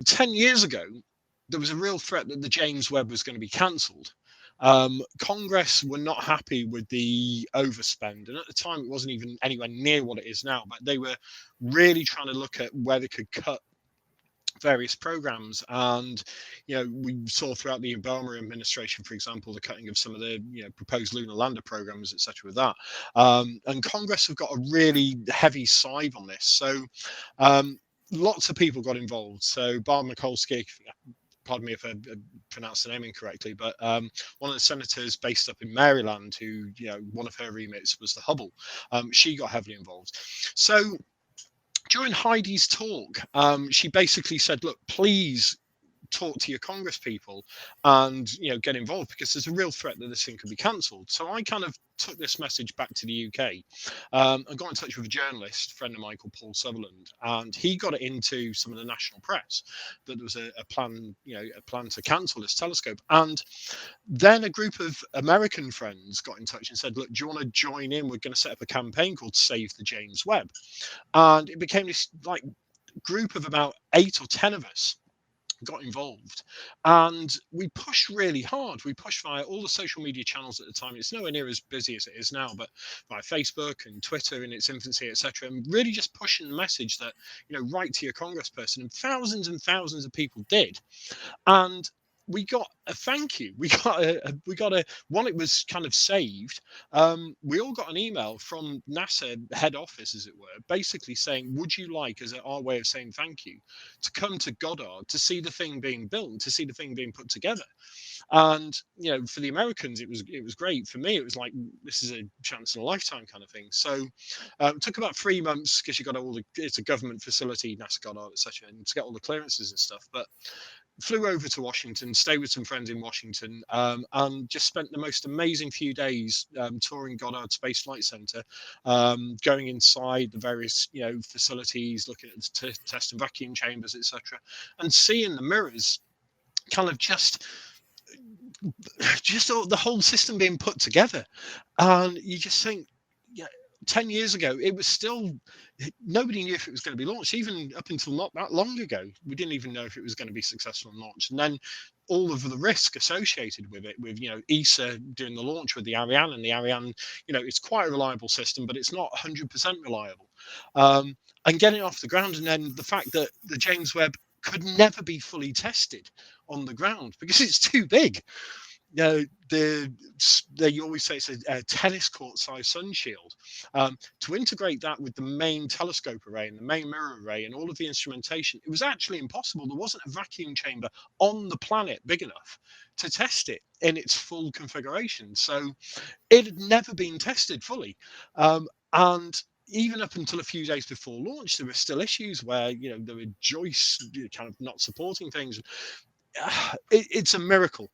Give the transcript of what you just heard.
10 years ago, there was a real threat that the James Webb was going to be cancelled. Congress were not happy with the overspend, and at the time it wasn't even anywhere near what it is now, but they were really trying to look at where they could cut various programs. And we saw throughout the Obama administration, for example, the cutting of some of the proposed lunar lander programs, etc. with that. And Congress have got a really heavy side on this, so lots of people got involved. So Barb Mikulski, pardon me if I pronounced the name incorrectly, but one of the senators based up in Maryland, who one of her remits was the Hubble, she got heavily involved. So during Heidi's talk, she basically said, look, please talk to your Congress people and get involved, because there's a real threat that this thing could be cancelled. So I kind of took this message back to the UK and got in touch with a journalist friend of mine called Paul Sutherland, and he got it into some of the national press that there was a plan to cancel this telescope. And then a group of American friends got in touch and said, look, do you want to join in? We're going to set up a campaign called Save the James Webb. And it became this like group of about 8 or 10 of us got involved, and we pushed really hard. We pushed via all the social media channels at the time. It's nowhere near as busy as it is now, but via Facebook and Twitter in its infancy, etc., and really just pushing the message that write to your congressperson. And thousands of people did, and we got a thank you. We got a one. It was kind of saved. We all got an email from NASA head office, as it were, basically saying, "Would you like, as our way of saying thank you, to come to Goddard to see the thing being built, to see the thing being put together?" And for the Americans, it was great. For me, it was like, this is a chance in a lifetime kind of thing. So it took about 3 months, because you got it's a government facility, NASA Goddard, etc., and to get all the clearances and stuff. But flew over to Washington, stayed with some friends in Washington, and just spent the most amazing few days touring Goddard Space Flight Center, going inside the various facilities, looking at the test and vacuum chambers, etc., and seeing the mirrors kind of just all, the whole system being put together. And you just think, 10 years ago, it was still, nobody knew if it was going to be launched. Even up until not that long ago, we didn't even know if it was going to be successful in launch. And then all of the risk associated with it, with ESA doing the launch with the Ariane, and the Ariane, it's quite a reliable system, but it's not 100% reliable. And getting off the ground, and then the fact that the James Webb could never be fully tested on the ground because it's too big. You always say it's a tennis court size sun shield. To integrate that with the main telescope array and the main mirror array and all of the instrumentation, it was actually impossible. There wasn't a vacuum chamber on the planet big enough to test it in its full configuration. So it had never been tested fully. And even up until a few days before launch, there were still issues where there were joists kind of not supporting things. It's a miracle.